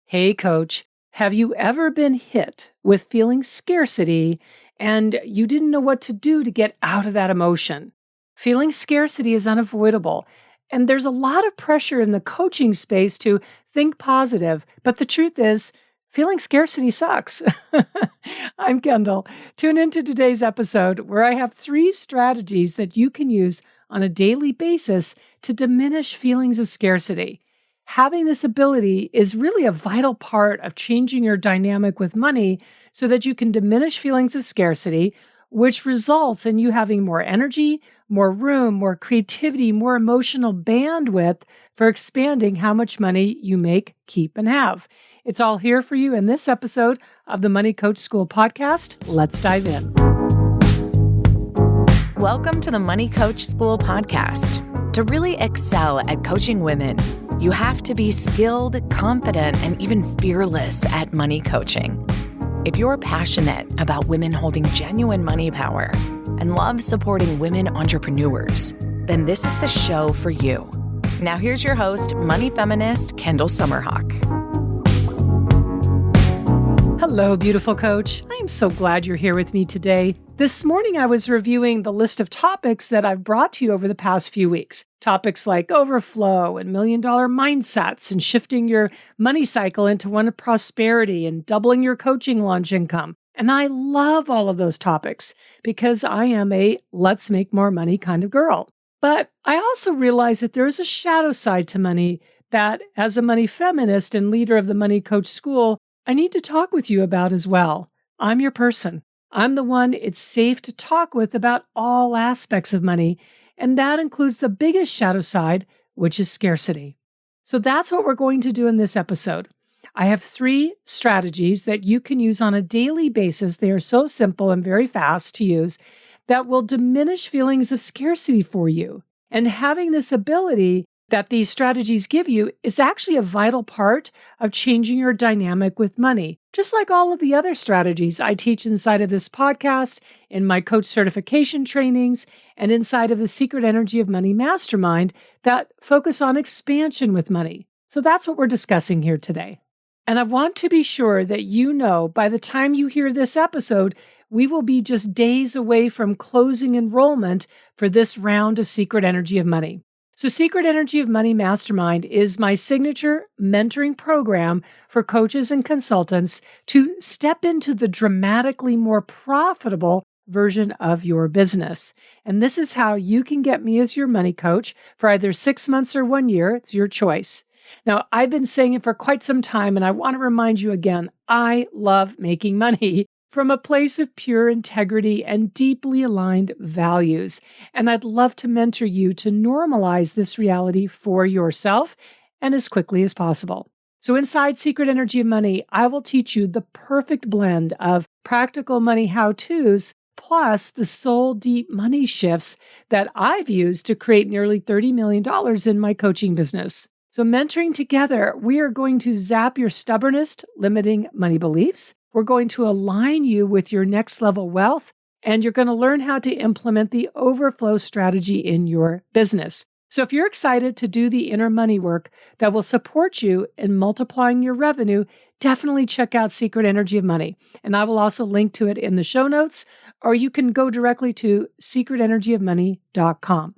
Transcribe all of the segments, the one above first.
Hey, coach, have you ever been hit with feeling scarcity and you didn't know what to do to get out of that emotion? Feeling scarcity is unavoidable, and there's a lot of pressure in the coaching space to think positive, but the truth is, feeling scarcity sucks. I'm Kendall. Tune into today's episode where I have 3 strategies that you can use on a daily basis to diminish feelings of scarcity. Having this ability is really a vital part of changing your dynamic with money so that you can diminish feelings of scarcity, which results in you having more energy, more room, more creativity, more emotional bandwidth for expanding how much money you make, keep, and have. It's all here for you in this episode of the Money Coach School podcast. Let's dive in. Welcome to the Money Coach School podcast. To really excel at coaching women, you have to be skilled, confident, and even fearless at money coaching. If you're passionate about women holding genuine money power and love supporting women entrepreneurs, then this is the show for you. Now here's your host, money feminist Kendall Summerhawk. Hello, beautiful coach. I am so glad you're here with me today. This morning, I was reviewing the list of topics that I've brought to you over the past few weeks. Topics like overflow and million-dollar mindsets and shifting your money cycle into one of prosperity and doubling your coaching launch income. And I love all of those topics because I am a let's make more money kind of girl. But I also realize that there is a shadow side to money that, as a money feminist and leader of the Money Coach School, I need to talk with you about as well. I'm your person. I'm the one it's safe to talk with about all aspects of money, and that includes the biggest shadow side, which is scarcity. So that's what we're going to do in this episode. I have 3 strategies that you can use on a daily basis. They are so simple and very fast to use that will diminish feelings of scarcity for you. And having this ability that these strategies give you is actually a vital part of changing your dynamic with money. Just like all of the other strategies I teach inside of this podcast, in my coach certification trainings, and inside of the Secret Energy of Money Mastermind that focus on expansion with money. So that's what we're discussing here today. And I want to be sure that you know by the time you hear this episode, we will be just days away from closing enrollment for this round of Secret Energy of Money. So Secret Energy of Money Mastermind is my signature mentoring program for coaches and consultants to step into the dramatically more profitable version of your business. And this is how you can get me as your money coach for either 6 months or 1 year. It's your choice. Now, I've been saying it for quite some time, and I want to remind you again, I love making money from a place of pure integrity and deeply aligned values. And I'd love to mentor you to normalize this reality for yourself and as quickly as possible. So inside Secret Energy of Money, I will teach you the perfect blend of practical money how-tos plus the soul deep money shifts that I've used to create nearly $30 million in my coaching business. So mentoring together, we are going to zap your stubbornest, limiting money beliefs. We're going to align you with your next level wealth, and you're going to learn how to implement the overflow strategy in your business. So if you're excited to do the inner money work that will support you in multiplying your revenue, definitely check out Secret Energy of Money. And I will also link to it in the show notes, or you can go directly to secretenergyofmoney.com.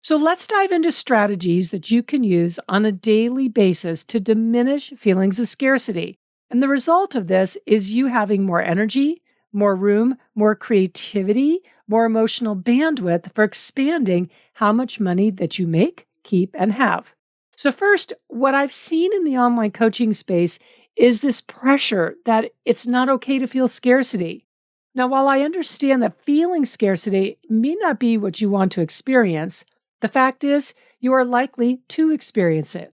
So let's dive into strategies that you can use on a daily basis to diminish feelings of scarcity. And the result of this is you having more energy, more room, more creativity, more emotional bandwidth for expanding how much money that you make, keep, and have. So first, what I've seen in the online coaching space is this pressure that it's not okay to feel scarcity. Now, while I understand that feeling scarcity may not be what you want to experience, the fact is you are likely to experience it.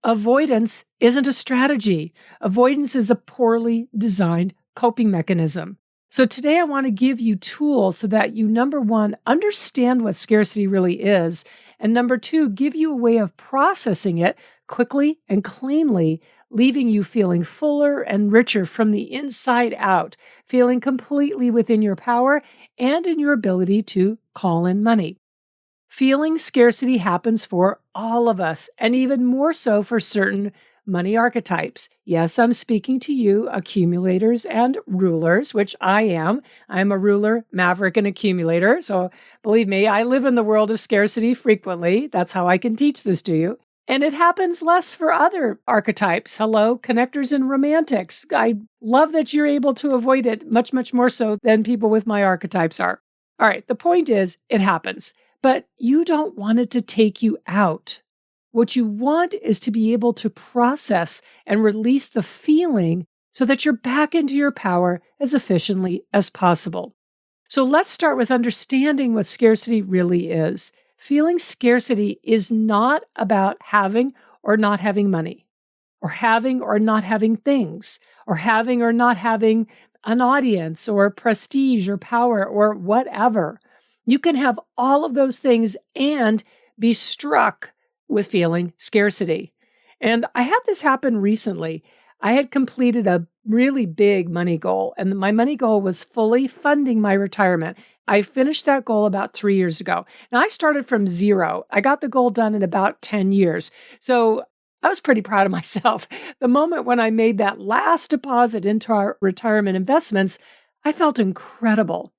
Avoidance isn't a strategy. Avoidance is a poorly designed coping mechanism. So today I want to give you tools so that you, number 1, understand what scarcity really is, and number 2, give you a way of processing it quickly and cleanly, leaving you feeling fuller and richer from the inside out, feeling completely within your power and in your ability to call in money. Feeling scarcity happens for all of us, and even more so for certain money archetypes. Yes, I'm speaking to you, accumulators and rulers, which I am. I'm a ruler, maverick, and accumulator. So believe me, I live in the world of scarcity frequently. That's how I can teach this to you. And it happens less for other archetypes. Hello, connectors and romantics. I love that you're able to avoid it much, much more so than people with my archetypes are. All right, the point is, it happens, but you don't want it to take you out. What you want is to be able to process and release the feeling so that you're back into your power as efficiently as possible. So let's start with understanding what scarcity really is. Feeling scarcity is not about having or not having money, or having or not having things, or having or not having an audience, or prestige, or power, or whatever. You can have all of those things and be struck with feeling scarcity. And I had this happen recently. I had completed a really big money goal, and my money goal was fully funding my retirement. I finished that goal about 3 years ago. Now, I started from zero. I got the goal done in about 10 years. So I was pretty proud of myself. The moment when I made that last deposit into our retirement investments, I felt incredible.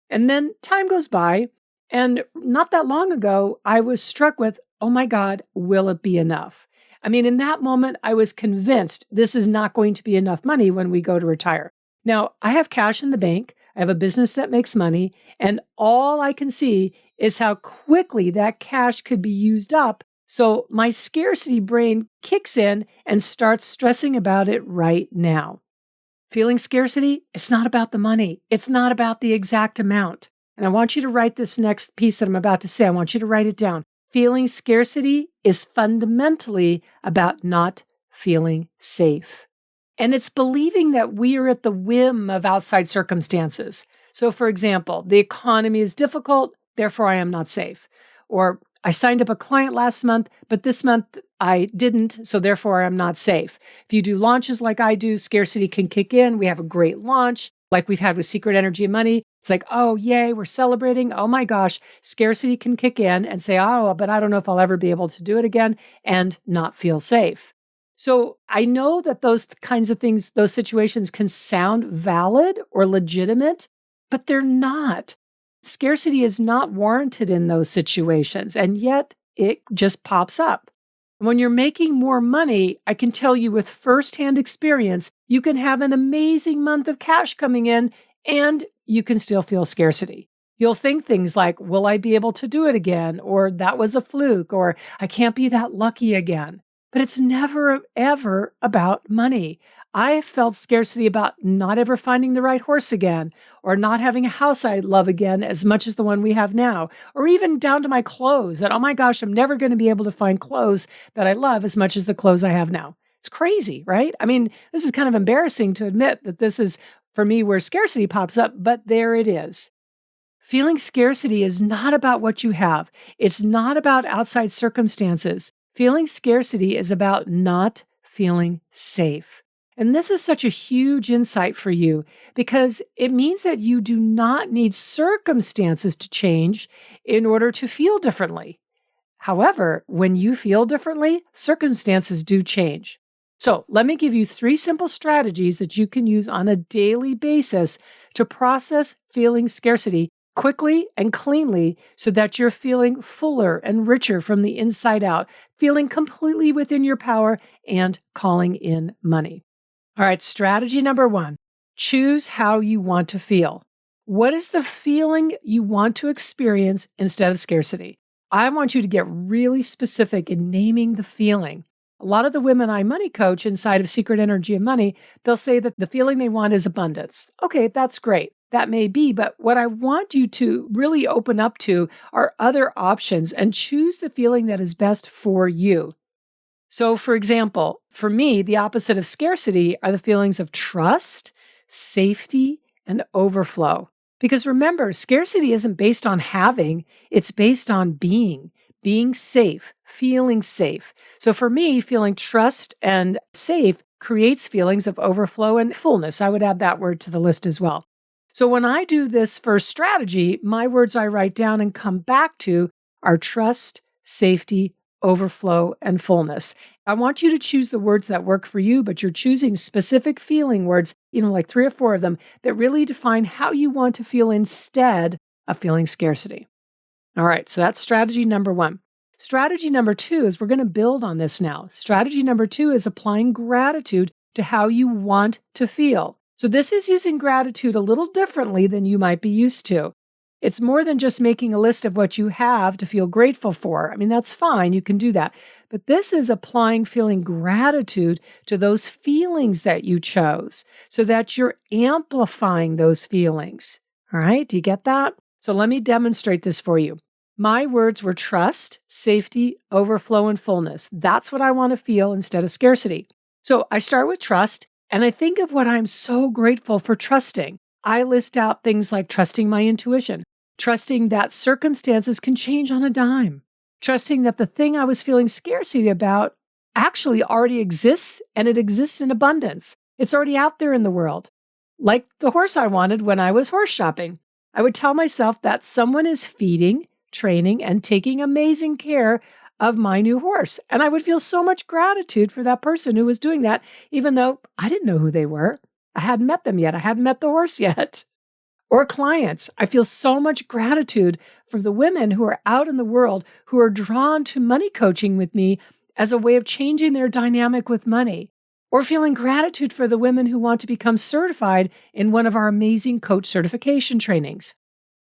And then time goes by, and not that long ago, I was struck with, oh my God, will it be enough? I mean, in that moment, I was convinced this is not going to be enough money when we go to retire. Now, I have cash in the bank. I have a business that makes money, and all I can see is how quickly that cash could be used up. So my scarcity brain kicks in and starts stressing about it right now. Feeling scarcity, it's not about the money. It's not about the exact amount. And I want you to write this next piece that I'm about to say. I want you to write it down. Feeling scarcity is fundamentally about not feeling safe. And it's believing that we are at the whim of outside circumstances. So, for example, the economy is difficult, therefore I am not safe. Or I signed up a client last month, but this month I didn't, so therefore I'm not safe. If you do launches like I do, scarcity can kick in. We have a great launch like we've had with Secret Energy and Money. It's like, oh, yay, we're celebrating. Oh my gosh, scarcity can kick in and say, oh, but I don't know if I'll ever be able to do it again, and not feel safe. So I know that those kinds of things, those situations can sound valid or legitimate, but they're not. Scarcity is not warranted in those situations, and yet it just pops up. When you're making more money, I can tell you with firsthand experience, you can have an amazing month of cash coming in and you can still feel scarcity. You'll think things like, will I be able to do it again? Or that was a fluke, or I can't be that lucky again. But it's never, ever about money. I felt scarcity about not ever finding the right horse again, or not having a house I love again as much as the one we have now, or even down to my clothes that, oh my gosh, I'm never going to be able to find clothes that I love as much as the clothes I have now. It's crazy, right? I mean, this is kind of embarrassing to admit that this is, for me, where scarcity pops up, but there it is. Feeling scarcity is not about what you have. It's not about outside circumstances. Feeling scarcity is about not feeling safe. And this is such a huge insight for you because it means that you do not need circumstances to change in order to feel differently. However, when you feel differently, circumstances do change. So let me give you 3 simple strategies that you can use on a daily basis to process feeling scarcity quickly and cleanly so that you're feeling fuller and richer from the inside out, feeling completely within your power and calling in money. All right, strategy number 1, choose how you want to feel. What is the feeling you want to experience instead of scarcity? I want you to get really specific in naming the feeling. A lot of the women I money coach inside of Secret Energy and Money, they'll say that the feeling they want is abundance. Okay, that's great. That may be, but what I want you to really open up to are other options and choose the feeling that is best for you. So, for example, for me, the opposite of scarcity are the feelings of trust, safety, and overflow. Because remember, scarcity isn't based on having, it's based on being safe, feeling safe. So for me, feeling trust and safe creates feelings of overflow and fullness. I would add that word to the list as well. So when I do this first strategy, my words I write down and come back to are trust, safety, overflow, and fullness. I want you to choose the words that work for you, but you're choosing specific feeling words, like 3 or 4 of them, that really define how you want to feel instead of feeling scarcity. All right, so that's strategy number 1. Strategy number 2 is we're going to build on this now. Strategy number 2 is applying gratitude to how you want to feel. So this is using gratitude a little differently than you might be used to. It's more than just making a list of what you have to feel grateful for. I mean, that's fine. You can do that. But this is applying feeling gratitude to those feelings that you chose so that you're amplifying those feelings. All right. Do you get that? So let me demonstrate this for you. My words were trust, safety, overflow, and fullness. That's what I want to feel instead of scarcity. So I start with trust, and I think of what I'm so grateful for trusting. I list out things like trusting my intuition, trusting that circumstances can change on a dime, trusting that the thing I was feeling scarcity about actually already exists, and it exists in abundance. It's already out there in the world. Like the horse I wanted when I was horse shopping. I would tell myself that someone is feeding, training, and taking amazing care of my new horse. And I would feel so much gratitude for that person who was doing that, even though I didn't know who they were. I hadn't met them yet. I hadn't met the horse yet. Or clients. I feel so much gratitude for the women who are out in the world who are drawn to money coaching with me as a way of changing their dynamic with money. Or feeling gratitude for the women who want to become certified in one of our amazing coach certification trainings.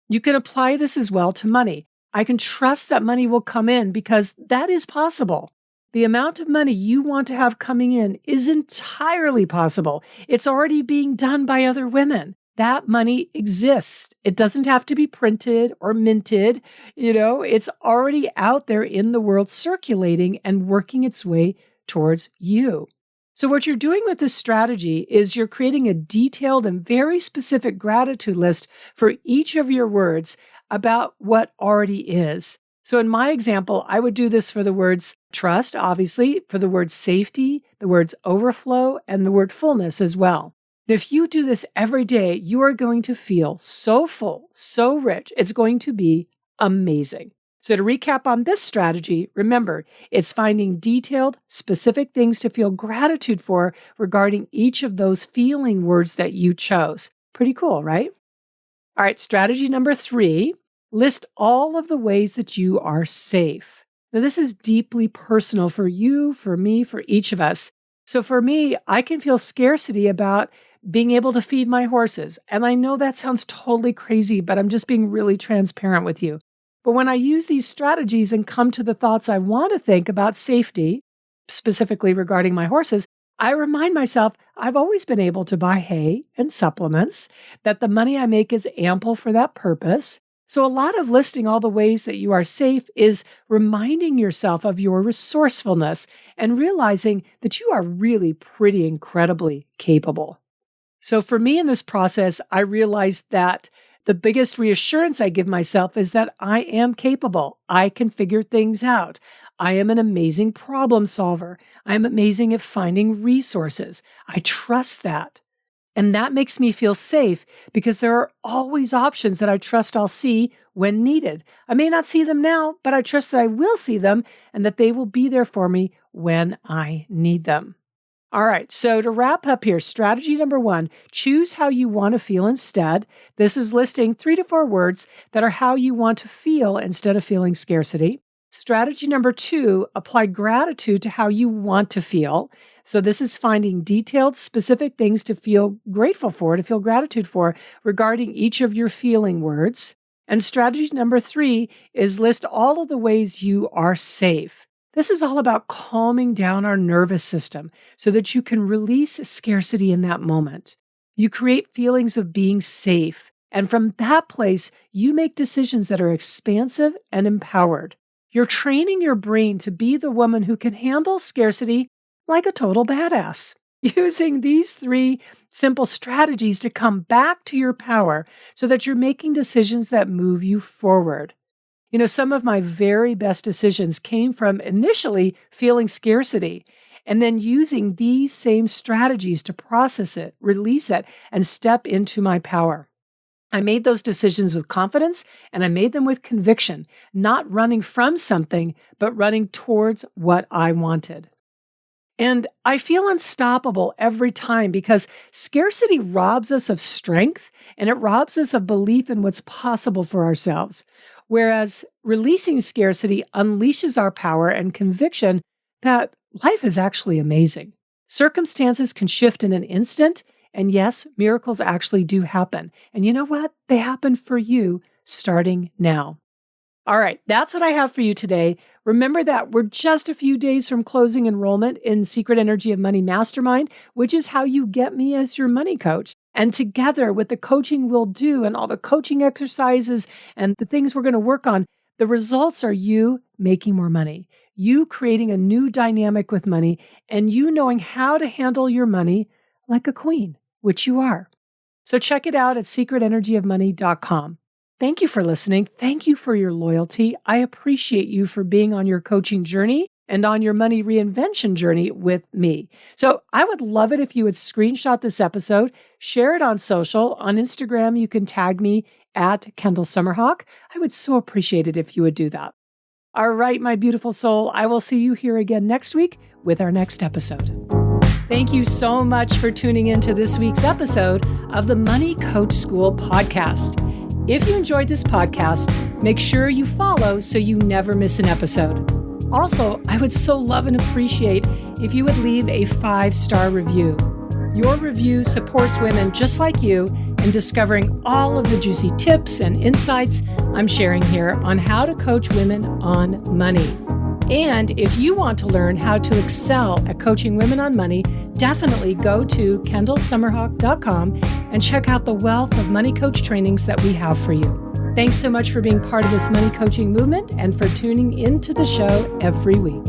You can apply this as well to money. I can trust that money will come in because that is possible. The amount of money you want to have coming in is entirely possible. It's already being done by other women. That money exists. It doesn't have to be printed or minted. It's already out there in the world circulating and working its way towards you. So what you're doing with this strategy is you're creating a detailed and very specific gratitude list for each of your words about what already is. So in my example, I would do this for the words trust, obviously, for the words safety, the words overflow, and the word fullness as well. If you do this every day, you are going to feel so full, so rich. It's going to be amazing. So to recap on this strategy, remember, it's finding detailed, specific things to feel gratitude for regarding each of those feeling words that you chose. Pretty cool, right? All right, strategy number 3, list all of the ways that you are safe. Now, this is deeply personal for you, for me, for each of us. So for me, I can feel scarcity about being able to feed my horses. And I know that sounds totally crazy, but I'm just being really transparent with you. But when I use these strategies and come to the thoughts I want to think about safety, specifically regarding my horses, I remind myself I've always been able to buy hay and supplements, that the money I make is ample for that purpose. So a lot of listing all the ways that you are safe is reminding yourself of your resourcefulness and realizing that you are really pretty incredibly capable. So for me in this process, I realized that the biggest reassurance I give myself is that I am capable. I can figure things out. I am an amazing problem solver. I am amazing at finding resources. I trust that. And that makes me feel safe because there are always options that I trust I'll see when needed. I may not see them now, but I trust that I will see them and that they will be there for me when I need them. All right, so to wrap up here, strategy number 1, choose how you want to feel instead. This is listing 3 to 4 words that are how you want to feel instead of feeling scarcity. Strategy number 2, apply gratitude to how you want to feel. So this is finding detailed, specific things to feel grateful for, to feel gratitude for regarding each of your feeling words. And strategy number 3 is list all of the ways you are safe. This is all about calming down our nervous system so that you can release scarcity in that moment. You create feelings of being safe, and from that place, you make decisions that are expansive and empowered. You're training your brain to be the woman who can handle scarcity like a total badass, using these 3 simple strategies to come back to your power so that you're making decisions that move you forward. Some of my very best decisions came from initially feeling scarcity and then using these same strategies to process it, release it, and step into my power. I made those decisions with confidence and I made them with conviction, not running from something, but running towards what I wanted. And I feel unstoppable every time because scarcity robs us of strength and it robs us of belief in what's possible for ourselves. Whereas releasing scarcity unleashes our power and conviction that life is actually amazing. Circumstances can shift in an instant. And yes, miracles actually do happen. And you know what? They happen for you starting now. All right, that's what I have for you today. Remember that we're just a few days from closing enrollment in Secret Energy of Money Mastermind, which is how you get me as your money coach. And together with the coaching we'll do and all the coaching exercises and the things we're going to work on, the results are you making more money, you creating a new dynamic with money, and you knowing how to handle your money like a queen, which you are. So check it out at secretenergyofmoney.com. Thank you for listening. Thank you for your loyalty. I appreciate you for being on your coaching journey and on your money reinvention journey with me. So I would love it if you would screenshot this episode, share it on social. On Instagram, you can tag me at Kendall Summerhawk. I would so appreciate it if you would do that. All right, my beautiful soul, I will see you here again next week with our next episode. Thank you so much for tuning into this week's episode of the Money Coach School podcast. If you enjoyed this podcast, make sure you follow so you never miss an episode. Also, I would so love and appreciate if you would leave a 5-star review. Your review supports women just like you in discovering all of the juicy tips and insights I'm sharing here on how to coach women on money. And if you want to learn how to excel at coaching women on money, definitely go to kendallsummerhawk.com and check out the wealth of money coach trainings that we have for you. Thanks so much for being part of this money coaching movement and for tuning into the show every week.